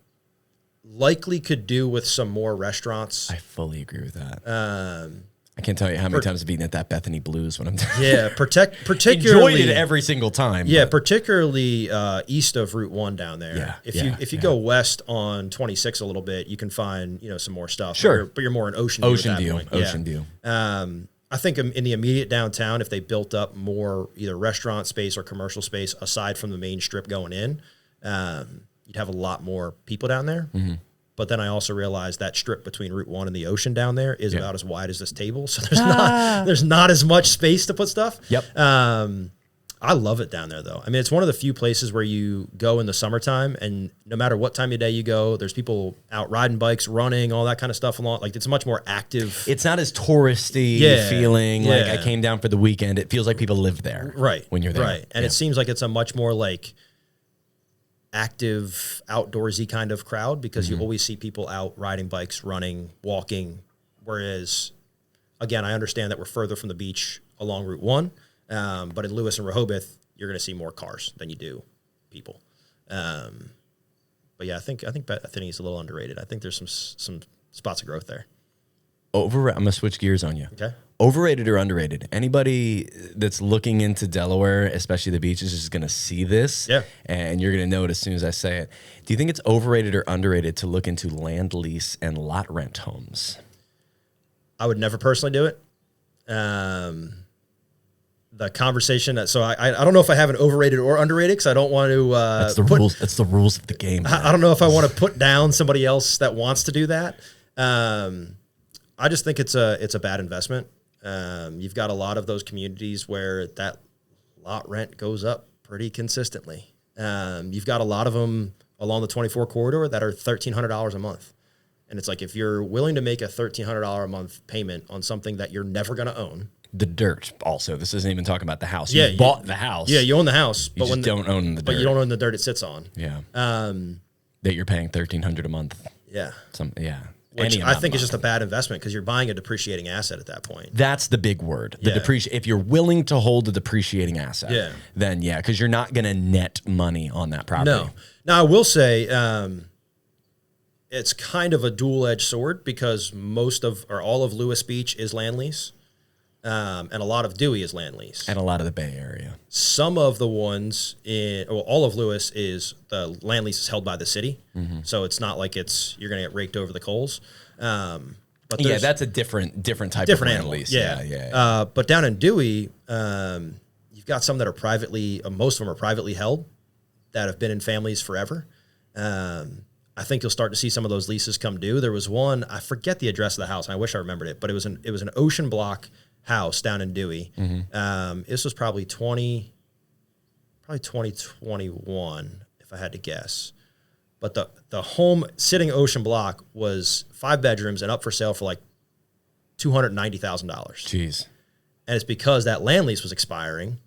likely could do with some more restaurants. I fully agree with that. I can't tell you how many times I've eaten at that Bethany Blues when I'm Yeah, particularly enjoyed it every single time. Yeah, but particularly east of Route 1 down there. Yeah, If you go west on 26 a little bit, you can find some more stuff. Sure. but you're more in Ocean View. Ocean at that View. point. Ocean Yeah. View. I think in the immediate downtown, if they built up more either restaurant space or commercial space aside from the main strip going in, you'd have a lot more people down there. Mm-hmm. But then I also realized that strip between Route 1 and the ocean down there is about as wide as this table. So there's not as much space to put stuff. Yep. I love it down there, though. I mean, it's one of the few places where you go in the summertime, and no matter what time of day you go, there's people out riding bikes, running, all that kind of stuff along. Like, it's a much more active. It's not as touristy feeling. Like I came down for the weekend. It feels like people live there. Right. When you're there. Right. And it seems like it's a much more like active, outdoorsy kind of crowd because you always see people out riding bikes, running, walking. Whereas, again, I understand that we're further from the beach along Route 1. But in Lewes and Rehoboth, you're going to see more cars than you do people. But yeah, I think Bethany is a little underrated. I think there's some spots of growth there. I'm gonna switch gears on you. Okay. Overrated or underrated? Anybody that's looking into Delaware, especially the beaches, is going to see this. Yeah. And you're going to know it as soon as I say it. Do you think it's overrated or underrated to look into land lease and lot rent homes? I would never personally do it. The conversation, so I don't know if I have an overrated or underrated because I don't want to. That's the rules. That's the rules of the game. I don't know if I want to put down somebody else that wants to do that. I just think it's a bad investment. You've got a lot of those communities where that lot rent goes up pretty consistently. You've got a lot of them along the 24 corridor that are $1,300 a month. And it's like, if you're willing to make a $1,300 a month payment on something that you're never going to own. The dirt also. This isn't even talking about the house. Yeah, You bought the house. Yeah, you own the house. You just don't own the dirt. But you don't own the dirt it sits on. Yeah. That you're paying $1,300 a month. Yeah. Which I think is just a bad investment because you're buying a depreciating asset at that point. That's the big word. The Yeah. If you're willing to hold a depreciating asset, Yeah. then because you're not going to net money on that property. No. Now, I will say it's kind of a dual-edged sword because all of Lewes Beach is land lease, and a lot of Dewey is land lease. And a lot of the Bay Area. Some of the ones all of Lewes the land lease is held by the city, so it's not like you're going to get raked over the coals. But That's a different type of land animal. lease. Yeah. But down in Dewey, you've got some that are privately. Most of them are privately held that have been in families forever. I think you'll start to see some of those leases come due. There was one, I forget the address of the house, and I wish I remembered it, but it was an ocean block house down in Dewey. This was probably 2021, if I had to guess. But the home sitting ocean block was 5 bedrooms and up for sale for like $290,000. Jeez. And it's because that land lease was expiring.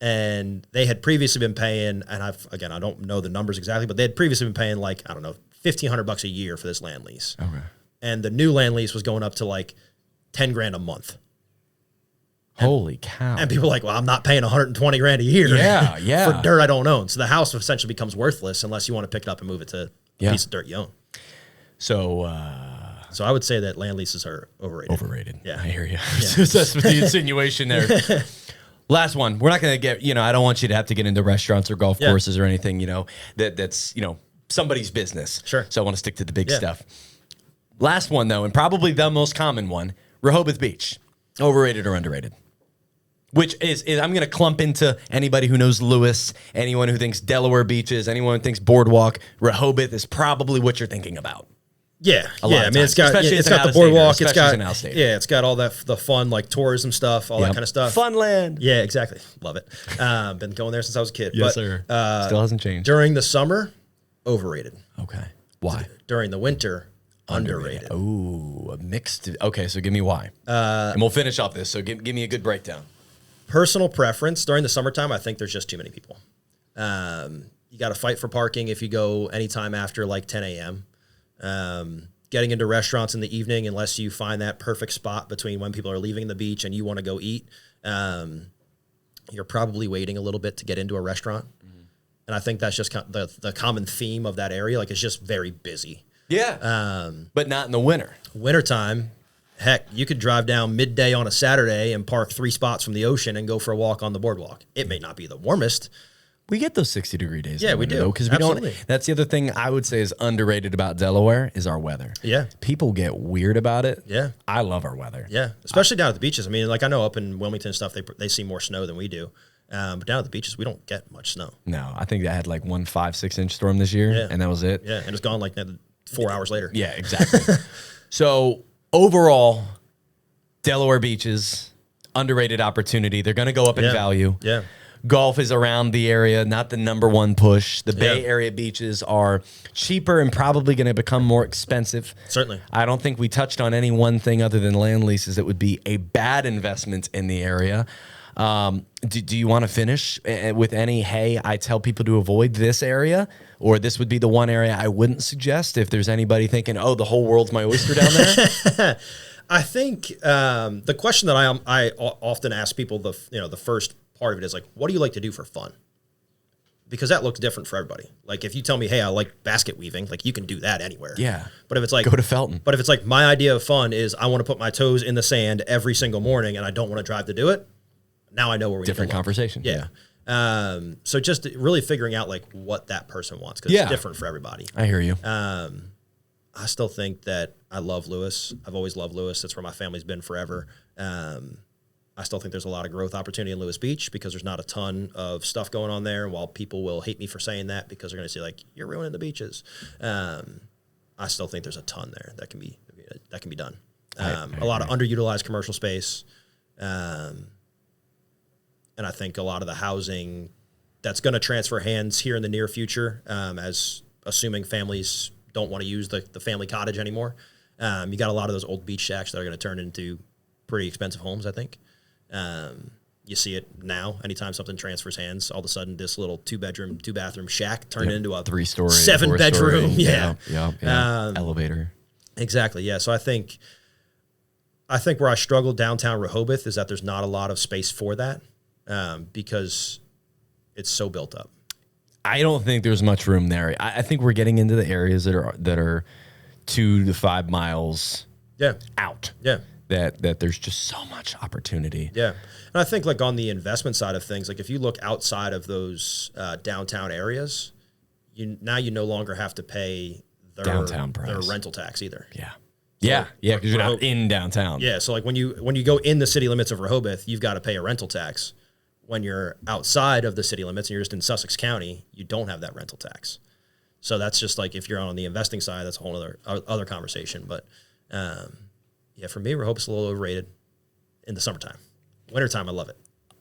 And they had previously been paying, and I don't know the numbers exactly, but they had previously been paying like, I don't know, $1,500 a year for this land lease. Okay. And the new land lease was going up to like $10,000 a month. Holy cow. And people are like, well, I'm not paying $120,000 a year for dirt I don't own. So the house essentially becomes worthless unless you want to pick it up and move it to a piece of dirt you own. So I would say that land leases are overrated. Overrated. Yeah. I hear you. That's the insinuation there. Last one. We're not going to get, I don't want you to have to get into restaurants or golf courses or anything, that's somebody's business. Sure. So I want to stick to the big stuff. Last one, though, and probably the most common one, Rehoboth Beach. Overrated or underrated? Which is I'm going to clump into anybody who knows Lewes, anyone who thinks Delaware beaches, anyone who thinks Boardwalk. Rehoboth is probably what you're thinking about. Yeah, a lot of times. it's got Especially it's as an got the out-of-stater, boardwalk, especially as an out-of-stater. it's got all the fun like tourism stuff, all that kind of stuff. Fun land. Yeah, exactly. Love it. Been going there since I was a kid. Yes, but, sir. Still hasn't changed. During the summer, overrated. Okay. Why? During the winter, underrated. Ooh, a mixed. Okay, so give me why. And we'll finish off this. So give me a good breakdown. Personal preference, during the summertime, I think there's just too many people. You got to fight for parking if you go anytime after like 10 a.m. Getting into restaurants in the evening, unless you find that perfect spot between when people are leaving the beach and you want to go eat, you're probably waiting a little bit to get into a restaurant. And I think that's just the common theme of that area. Like, it's just very busy. Yeah. But not in the winter. Wintertime, heck, you could drive down midday on a Saturday and park 3 spots from the ocean and go for a walk on the boardwalk. It may not be the warmest. We get those 60-degree days. Yeah, we do. Because we Absolutely. don't. That's the other thing I would say is underrated about Delaware is our weather. Yeah. People get weird about it. Yeah. I love our weather. Yeah, especially down at the beaches. I mean, like, I know up in Wilmington and stuff, they see more snow than we do. But down at the beaches, we don't get much snow. No, I think I had like 1 5-6 inch storm this year, and that was it. Yeah, and it's gone like 4 hours later. Yeah, exactly. So overall, Delaware beaches, underrated opportunity. They're going to go up in value. Yeah. Golf is around the area, not the number one push. The Bay Area beaches are cheaper and probably going to become more expensive. Certainly. I don't think we touched on any one thing other than land leases that would be a bad investment in the area. Do you want to finish with any, hey, I tell people to avoid this area, or this would be the one area I wouldn't suggest if there's anybody thinking, oh, the whole world's my oyster down there? I think the question that I often ask people, the first part of it is like, what do you like to do for fun? because that looks different for everybody. Like if you tell me, hey, I like basket weaving, like you can do that anywhere. Yeah. But if it's like Go to Felton. But if it's like my idea of fun is I want to put my toes in the sand every single morning and I don't want to drive to do it, now I know where we Different need to look. conversation. Yeah. So just really figuring out like what that person wants, because it's different for everybody. I hear you. I still think that I love Lewes. I've always loved Lewes. That's where my family's been forever. I still think there's a lot of growth opportunity in Lewes Beach because there's not a ton of stuff going on there. And while people will hate me for saying that because they're going to say like, you're ruining the beaches, I still think there's a ton there that can be done. A lot of underutilized commercial space. And I think a lot of the housing that's going to transfer hands here in the near future, as assuming families don't want to use the family cottage anymore. You got a lot of those old beach shacks that are going to turn into pretty expensive homes, I think. You see it now. Anytime something transfers hands, all of a sudden this little 2-bedroom, 2-bathroom shack turned into a 3-story, 7-bedroom. 4-story. Yeah. Elevator. Exactly. Yeah. So I think where I struggle downtown Rehoboth is that there's not a lot of space for that, because it's so built up. I don't think there's much room there. I think we're getting into the areas that are 2 to 5 miles out. Yeah. That there's just so much opportunity. Yeah. And I think like on the investment side of things, like if you look outside of those downtown areas, you no longer have to pay Downtown price. their rental tax either. Yeah. Yeah. Yeah. Because you're not in downtown. Yeah. So like when you go in the city limits of Rehoboth, you've got to pay a rental tax. When you're outside of the city limits and you're just in Sussex County, you don't have that rental tax. So that's just like if you're on the investing side, that's a whole other conversation. But yeah, for me, Rehoboth's a little overrated in the summertime. Wintertime, I love it.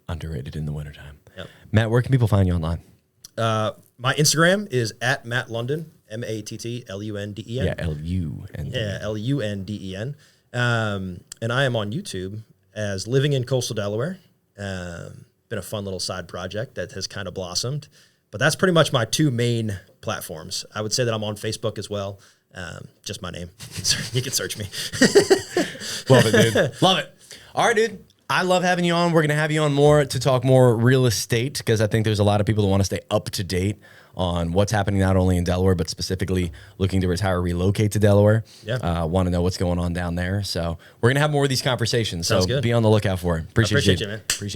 Underrated in the wintertime. Yep. Matt, where can people find you online? My Instagram is at Matt Lunden, MattLunden. Yeah, L-U-N-D-E-N. Yeah, L-U-N-D-E-N. And I am on YouTube as Living in Coastal Delaware. Been a fun little side project that has kind of blossomed. But that's pretty much my 2 main platforms. I would say that I'm on Facebook as well. Just my name. You can search me. Love it, dude. Love it. All right, dude. I love having you on. We're going to have you on more to talk more real estate because I think there's a lot of people that want to stay up to date on what's happening not only in Delaware, but specifically looking to retire, relocate to Delaware. Yeah. Want to know what's going on down there. So we're going to have more of these conversations. Sounds so good. be on the lookout for it. Appreciate you, man. Appreciate you.